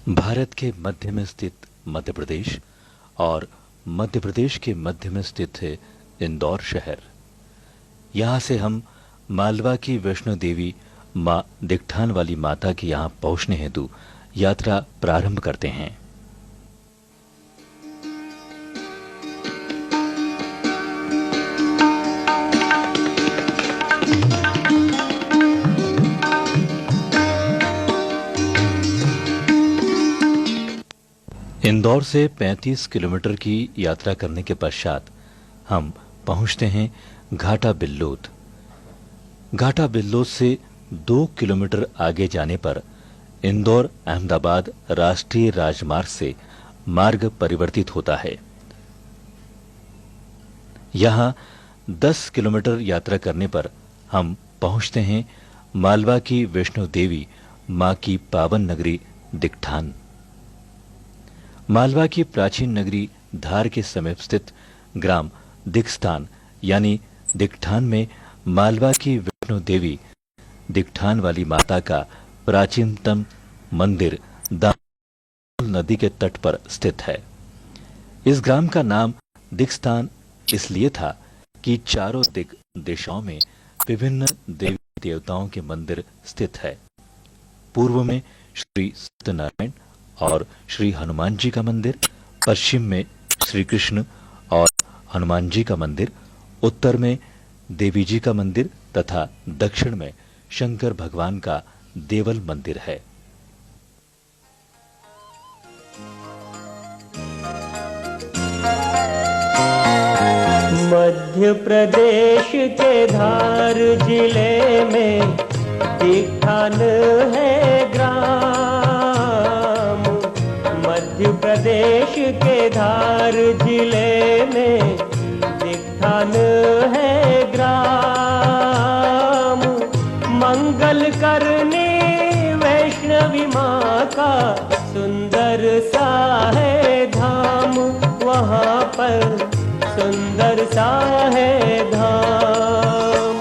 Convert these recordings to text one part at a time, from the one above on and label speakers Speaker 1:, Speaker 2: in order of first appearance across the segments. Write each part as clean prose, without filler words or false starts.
Speaker 1: भारत के मध्य में स्थित मध्य प्रदेश और मध्य प्रदेश के मध्य में स्थित है इंदौर शहर। यहाँ से हम मालवा की वैष्णो देवी माँ दिकठान वाली माता के यहाँ पहुँचने हेतु यात्रा प्रारंभ करते हैं। इंदौर से 35 किलोमीटर की यात्रा करने के पश्चात हम पहुंचते हैं घाटा बिल्लोद। घाटा बिल्लोद से 2 किलोमीटर आगे जाने पर इंदौर अहमदाबाद राष्ट्रीय राजमार्ग से मार्ग परिवर्तित होता है। यहां 10 किलोमीटर यात्रा करने पर हम पहुंचते हैं मालवा की वैष्णो देवी मां की पावन नगरी दिकठान। मालवा की प्राचीन नगरी धार के समीप स्थित ग्राम दिकस्थान यानी दिकठान में मालवा की वैष्णो देवी दिकठान वाली माता का प्राचीनतम मंदिर दामोदर नदी के तट पर स्थित है। इस ग्राम का नाम दिकस्थान इसलिए था कि चारों दिशाओं में विभिन्न देवी देवताओं के मंदिर स्थित है। पूर्व में श्री सत्यनारायण और श्री हनुमान जी का मंदिर, पश्चिम में श्री कृष्ण और हनुमान जी का मंदिर, उत्तर में देवी जी का मंदिर तथा दक्षिण में शंकर भगवान का देवल मंदिर है।
Speaker 2: मध्य प्रदेश के धार जिले में दिकठान है ग्राम। मध्य प्रदेश के धार जिले में दिकठान है ग्राम। मंगल करने वैष्णवी माँ का सुंदर सा है धाम। वहाँ पर सुंदर सा है धाम।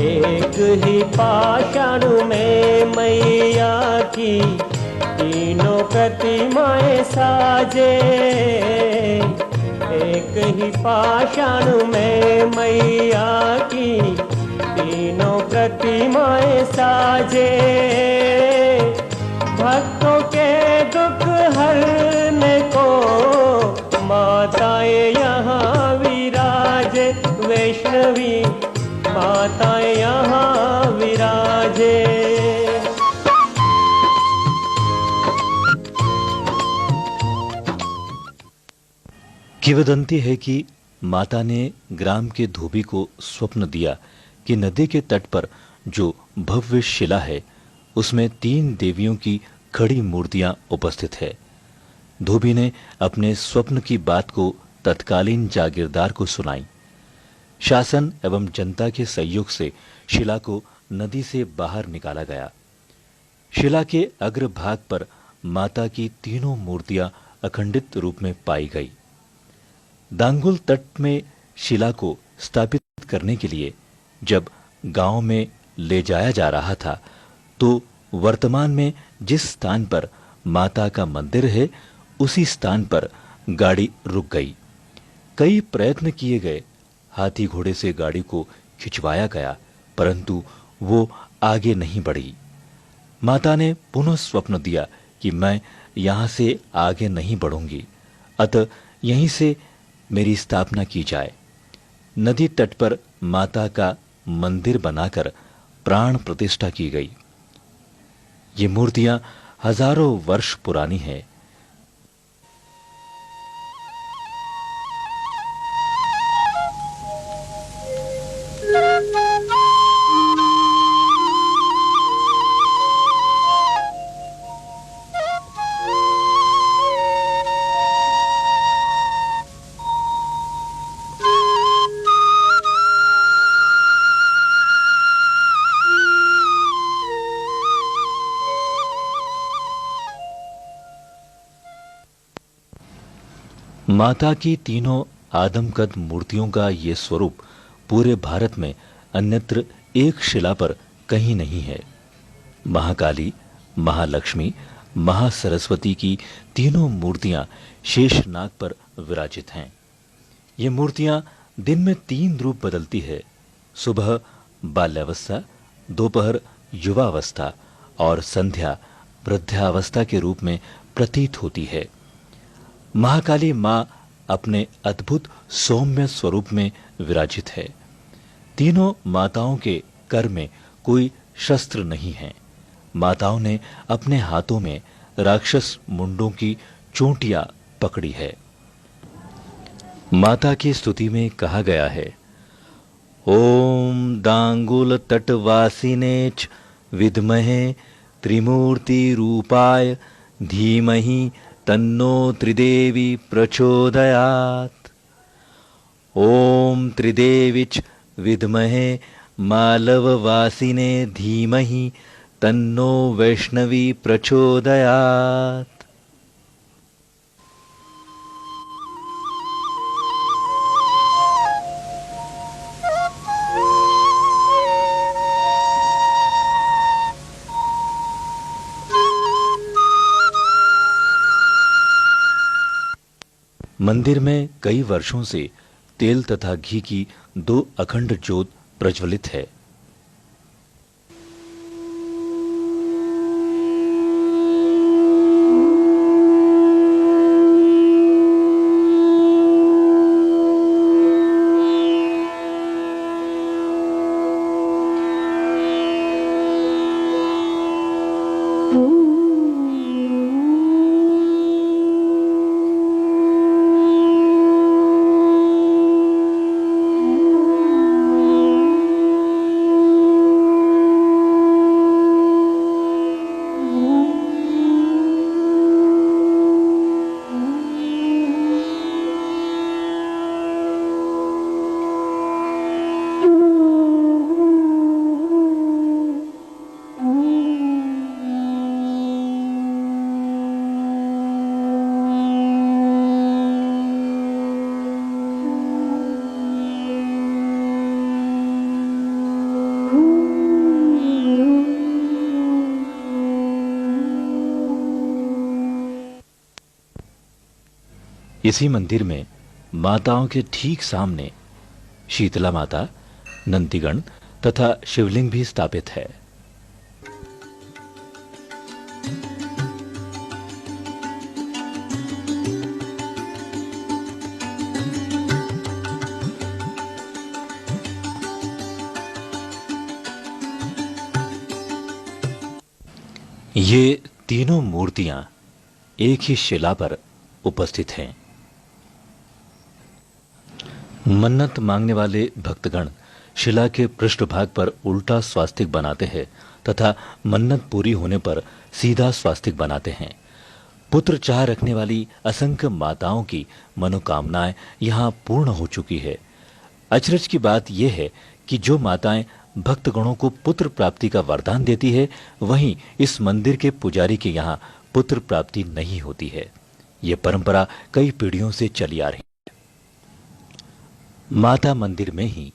Speaker 2: एक ही पाषाण में मैया की तीनों प्रतिमाएं साजे। एक ही पाषाण में मैया की तीनों प्रतिमाएं साजे। भक्तों के दुख हरने को माताएं यहाँ विराजे। वैष्णवी माताएं यहाँ विराजे।
Speaker 1: किंवदंती है कि माता ने ग्राम के धोबी को स्वप्न दिया कि नदी के तट पर जो भव्य शिला है उसमें 3 देवियों की खड़ी मूर्तियां उपस्थित है। धोबी ने अपने स्वप्न की बात को तत्कालीन जागीरदार को सुनाई। शासन एवं जनता के सहयोग से शिला को नदी से बाहर निकाला गया। शिला के अग्रभाग पर माता की तीनों मूर्तियां अखंडित रूप में पाई गई। दांगुल तट में शिला को स्थापित करने के लिए जब गांव में ले जाया जा रहा था तो वर्तमान में जिस स्थान पर माता का मंदिर है उसी स्थान पर गाड़ी रुक गई। कई प्रयत्न किए गए, हाथी घोड़े से गाड़ी को खिंचवाया गया, परंतु वो आगे नहीं बढ़ी। माता ने पुनः स्वप्न दिया कि मैं यहां से आगे नहीं बढ़ूंगी, अतः यहीं से मेरी स्थापना की जाए। नदी तट पर माता का मंदिर बनाकर प्राण प्रतिष्ठा की गई। ये मूर्तियां हजारों वर्ष पुरानी हैं। माता की तीनों आदमकद मूर्तियों का ये स्वरूप पूरे भारत में अन्यत्र एक शिला पर कहीं नहीं है। महाकाली, महालक्ष्मी, महासरस्वती की तीनों मूर्तियां शेषनाग पर विराजित हैं। ये मूर्तियां दिन में 3 रूप बदलती है। सुबह बाल्यावस्था, दोपहर युवावस्था और संध्या वृद्धावस्था के रूप में प्रतीत होती है। महाकाली मां अपने अद्भुत सौम्य स्वरूप में विराजित है। तीनों माताओं के कर में कोई शस्त्र नहीं है। माताओं ने अपने हाथों में राक्षस मुंडों की चोटियां पकड़ी है। माता की स्तुति में कहा गया है, ओम दांगुल तटवासिनेच विद्महे त्रिमूर्ति रूपाय धीमहि तन्नो त्रिदेवी प्रचोदयात्। ओम त्रिदेवीच विद्महे मालववासिने धीमहि तन्नो वैष्णवी प्रचोदयात्। मंदिर में कई वर्षों से तेल तथा घी की 2 अखंड ज्योत प्रज्वलित है। इसी मंदिर में माताओं के ठीक सामने शीतला माता, नंदीगण तथा शिवलिंग भी स्थापित है। ये तीनों मूर्तियां एक ही शिला पर उपस्थित हैं। मन्नत मांगने वाले भक्तगण शिला के पृष्ठभाग पर उल्टा स्वास्तिक बनाते हैं तथा मन्नत पूरी होने पर सीधा स्वास्तिक बनाते हैं। पुत्र चाह रखने वाली असंख्य माताओं की मनोकामनाएं यहाँ पूर्ण हो चुकी है। अचरज की बात यह है कि जो माताएं भक्तगणों को पुत्र प्राप्ति का वरदान देती है, वहीं इस मंदिर के पुजारी के यहाँ पुत्र प्राप्ति नहीं होती है। यह परंपरा कई पीढ़ियों से चली आ रही है। माता मंदिर में ही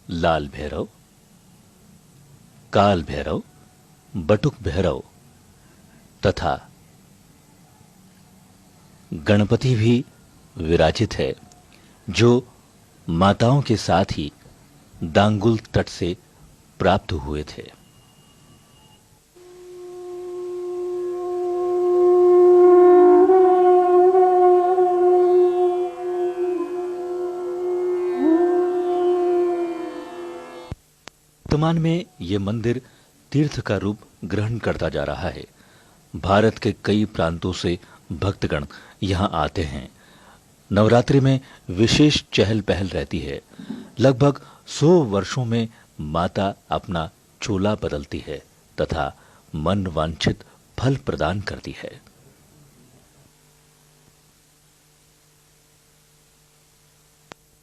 Speaker 1: लाल भैरव, काल भैरव, बटुक भैरव तथा गणपति भी विराजित है, जो माताओं के साथ ही दांगुल तट से प्राप्त हुए थे। वर्तमान में यह मंदिर तीर्थ का रूप ग्रहण करता जा रहा है। भारत के कई प्रांतों से भक्तगण यहां आते हैं। नवरात्रि में विशेष चहल पहल रहती है। लगभग 100 वर्षों में माता अपना चोला बदलती है तथा मन वांछित फल प्रदान करती है।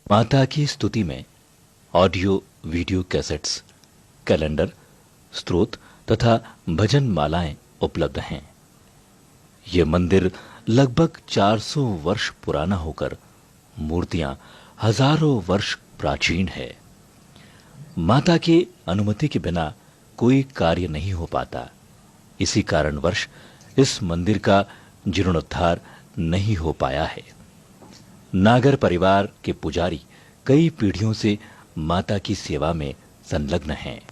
Speaker 1: माता की स्तुति में ऑडियो वीडियो कैसेट्स, कैलेंडर, स्तोत्र तथा भजन मालाएं उपलब्ध हैं। ये मंदिर लगभग 400 वर्ष पुराना होकर मूर्तियां हजारों वर्ष प्राचीन है। माता की अनुमति के बिना कोई कार्य नहीं हो पाता। इसी कारणवश इस मंदिर का जीर्णोद्धार नहीं हो पाया है। नागर परिवार के पुजारी कई पीढ़ियों से माता की सेवा में संलग्न हैं।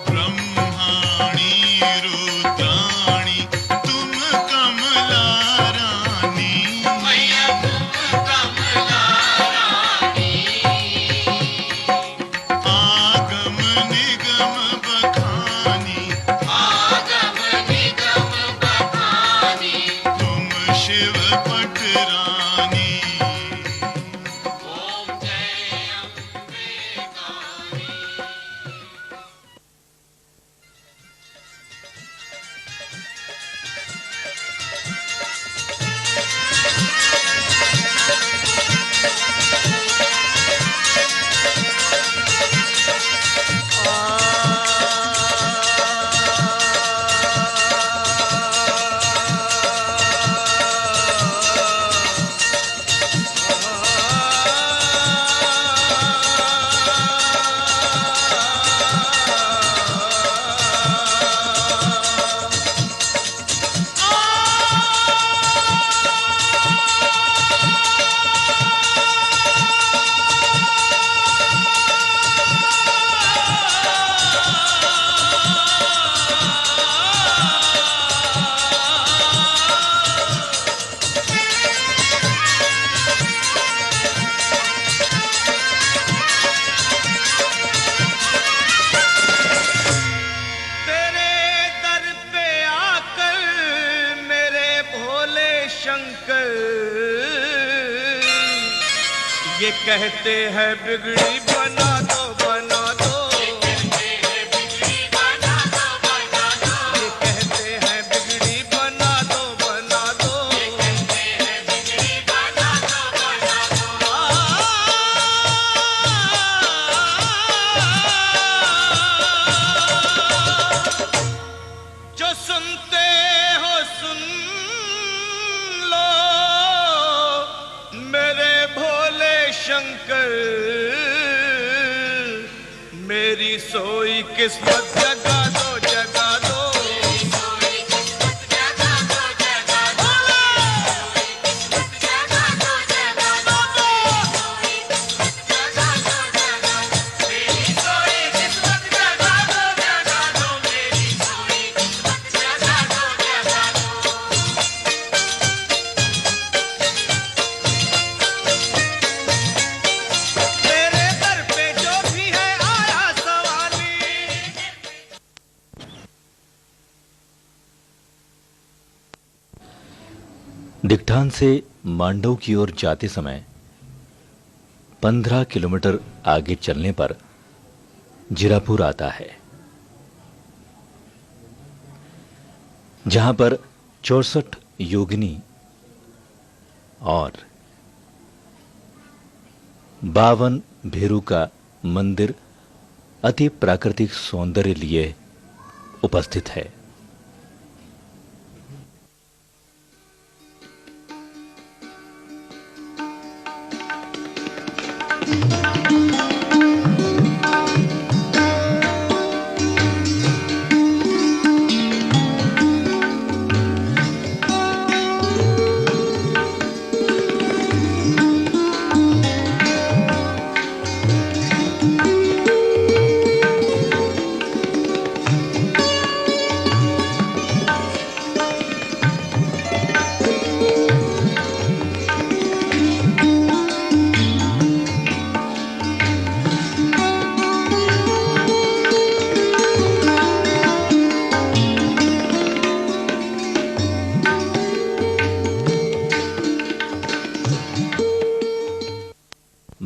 Speaker 3: ब्रह्माणी रो पटरानी। ये कहते हैं बिगड़ी बना दो बना दो, ये कहते हैं बिगड़ी बना दो बना दो, ये कहते हैं बिगड़ी बना दो बना दो, ये कहते हैं बिगड़ी बना दो बना दो। जो सुनते हो सुन लो मेरे भोले शंकर, मेरी सोई किस्मत जगा दो जगा दो, मेरी सोई किस्मत जगा दो जगा दो, जगा दो जगा दो, मेरी सोई किस्मत जगा दो जगा दो, मेरी सोई किस्मत जगा दो जगा दो। मेरे दर पे जो भी है आया सवाली,
Speaker 1: दिग्ठान से मांडव की ओर जाते समय 15 किलोमीटर आगे चलने पर जीरापुर आता है, जहां पर 64 योगिनी और 52 भेरू का मंदिर अति प्राकृतिक सौंदर्य लिए उपस्थित है।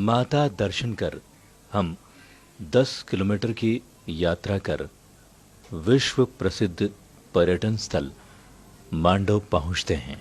Speaker 1: माता दर्शन कर हम 10 किलोमीटर की यात्रा कर विश्व प्रसिद्ध पर्यटन स्थल मांडव पहुंचते हैं।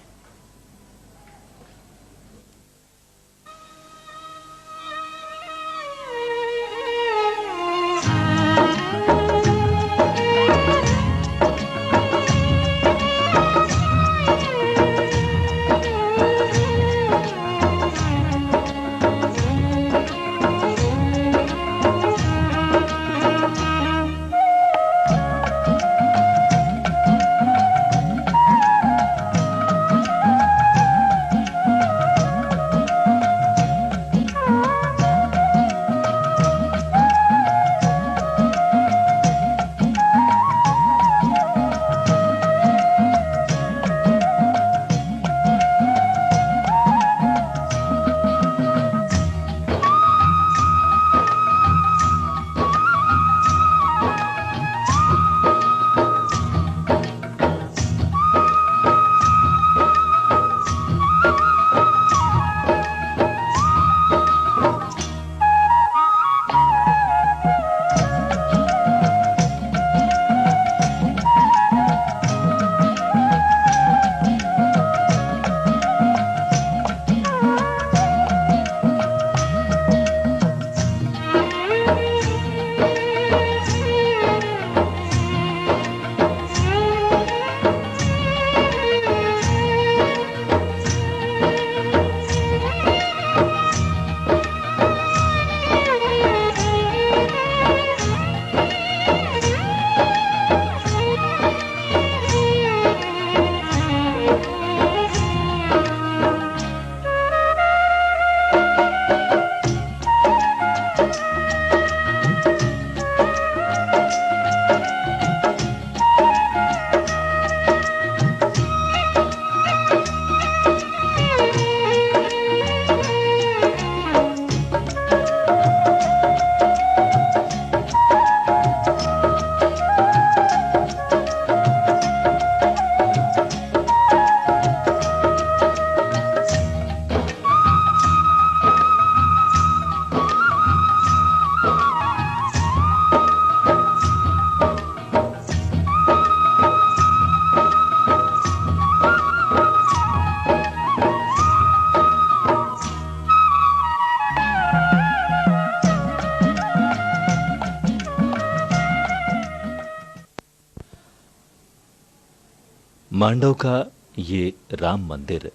Speaker 1: मांडव का ये राम मंदिर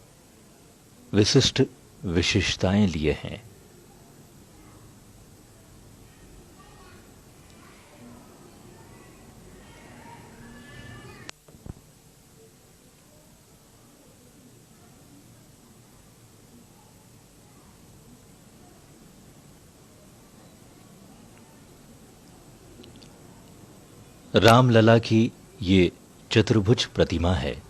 Speaker 1: विशिष्ट विशेषताएं लिए हैं। रामलला की ये चतुर्भुज प्रतिमा है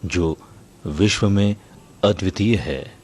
Speaker 1: जो विश्व में अद्वितीय है।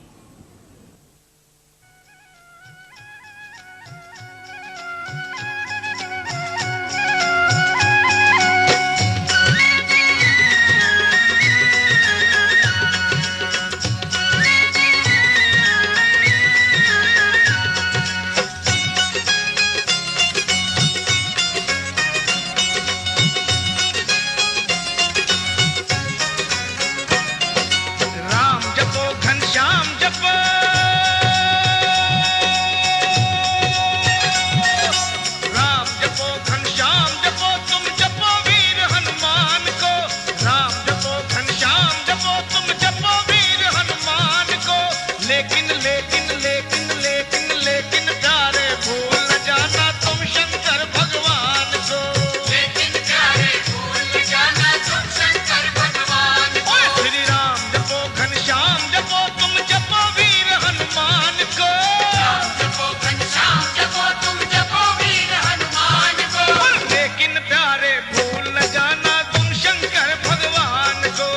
Speaker 3: राम जपो घनश्याम जपो, राम जपो घनश्याम जपो, तुम जपो वीर हनुमान को। राम जपो घनश्याम जपो, तुम जपो वीर हनुमान को। लेकिन लेकिन लेकिन लेकिन लेकिन प्यारे भूल न जाना तुम शंकर भगवान को। लेकिन प्यारे भूल न जाना तुम शंकर भगवान को। श्री राम जपो घनश्याम जपो, तुम जपो वीर हनुमान को। राम जपो घनश्याम जपो, तुम जपो वीर हनुमान को। लेकिन प्यारे भूल न जाना तुम शंकर भगवान को।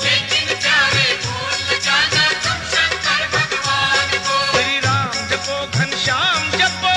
Speaker 3: लेकिन प्यारे भूल न जाना तुम शंकर भगवान को। श्री राम जपो घनश्याम जपो।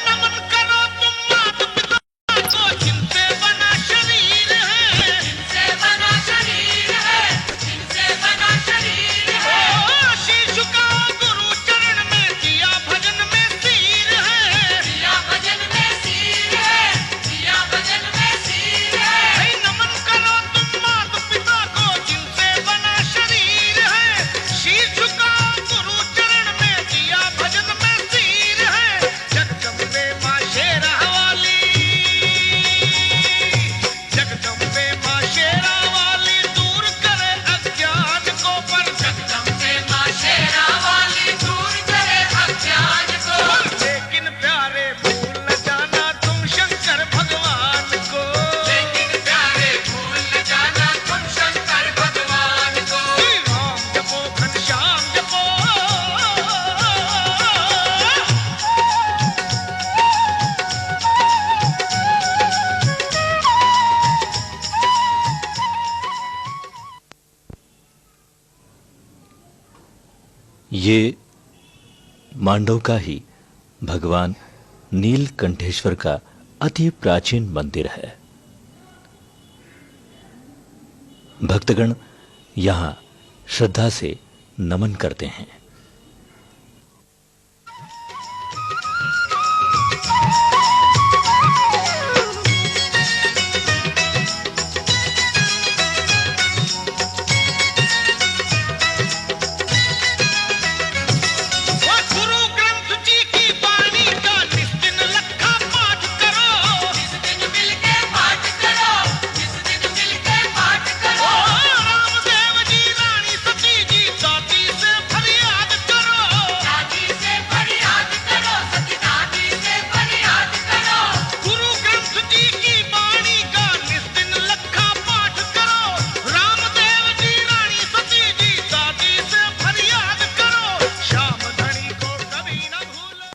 Speaker 3: नमन करो तुम माता पिता को, जिनसे बना शरीर है। जिनसे बना शरीर है, जिनसे बना शरीर है। शीश झुकाओ गुरु चरण में, दिया भजन में सिर है। दिया भजन में सिर है, दिया भजन में सिर है। नमन करो तुम माता पिता को, जिनसे बना शरीर है। शीश झुकाओ गुरु चरण में, दिया भजन में सिर है। जगदम्बे मां शेरा वाली, जगदम्बे मां शेरा वाली, दूर करे अज्ञान को। पर जगदम्बे मां शेरा वाली, दूर करे अज्ञान को। लेकिन प्यारे भूल न जाना तुम शंकर भगवान को। लेकिन प्यारे भूल न जाना तुम शंकर भगवान को। श्री राम जपो घनश्याम जपो।
Speaker 1: ये मांडव का ही भगवान नीलकंठेश्वर का अति प्राचीन मंदिर है। भक्तगण यहाँ श्रद्धा से नमन करते हैं।
Speaker 3: गुरु ग्रंथ जी की वाणी का निस दिन लखा पाठ करो। जिस दिन मिलके पाठ करो, जिस दिन मिलके पाठ करो। रामदेव जी रानी सती जी दादी से फरियाद करो। दादी से फरियाद करो, सती दादी से फरियाद करो। गुरु ग्रंथ जी की वाणी का निस दिन लखा पाठ करो। रामदेव जी रानी सती जी दादी से फरियाद करो। श्याम धनी को कभी न भूलो।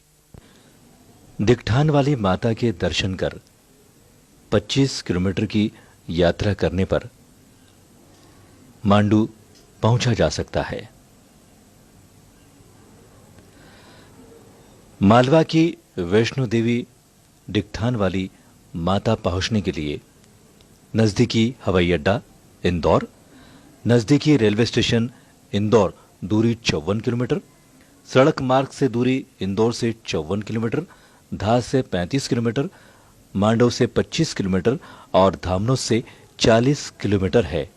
Speaker 1: दिकठान वाली माता के दर्शन कर 25 किलोमीटर की यात्रा करने पर मांडू पहुंचा जा सकता है। मालवा की वैष्णो देवी दिकठान वाली माता पहुंचने के लिए नजदीकी हवाई अड्डा इंदौर, नजदीकी रेलवे स्टेशन इंदौर दूरी 54 किलोमीटर, सड़क मार्ग से दूरी इंदौर से 54 किलोमीटर, धार से 35 किलोमीटर, मांडव से 25 किलोमीटर और धामनोद से 40 किलोमीटर है।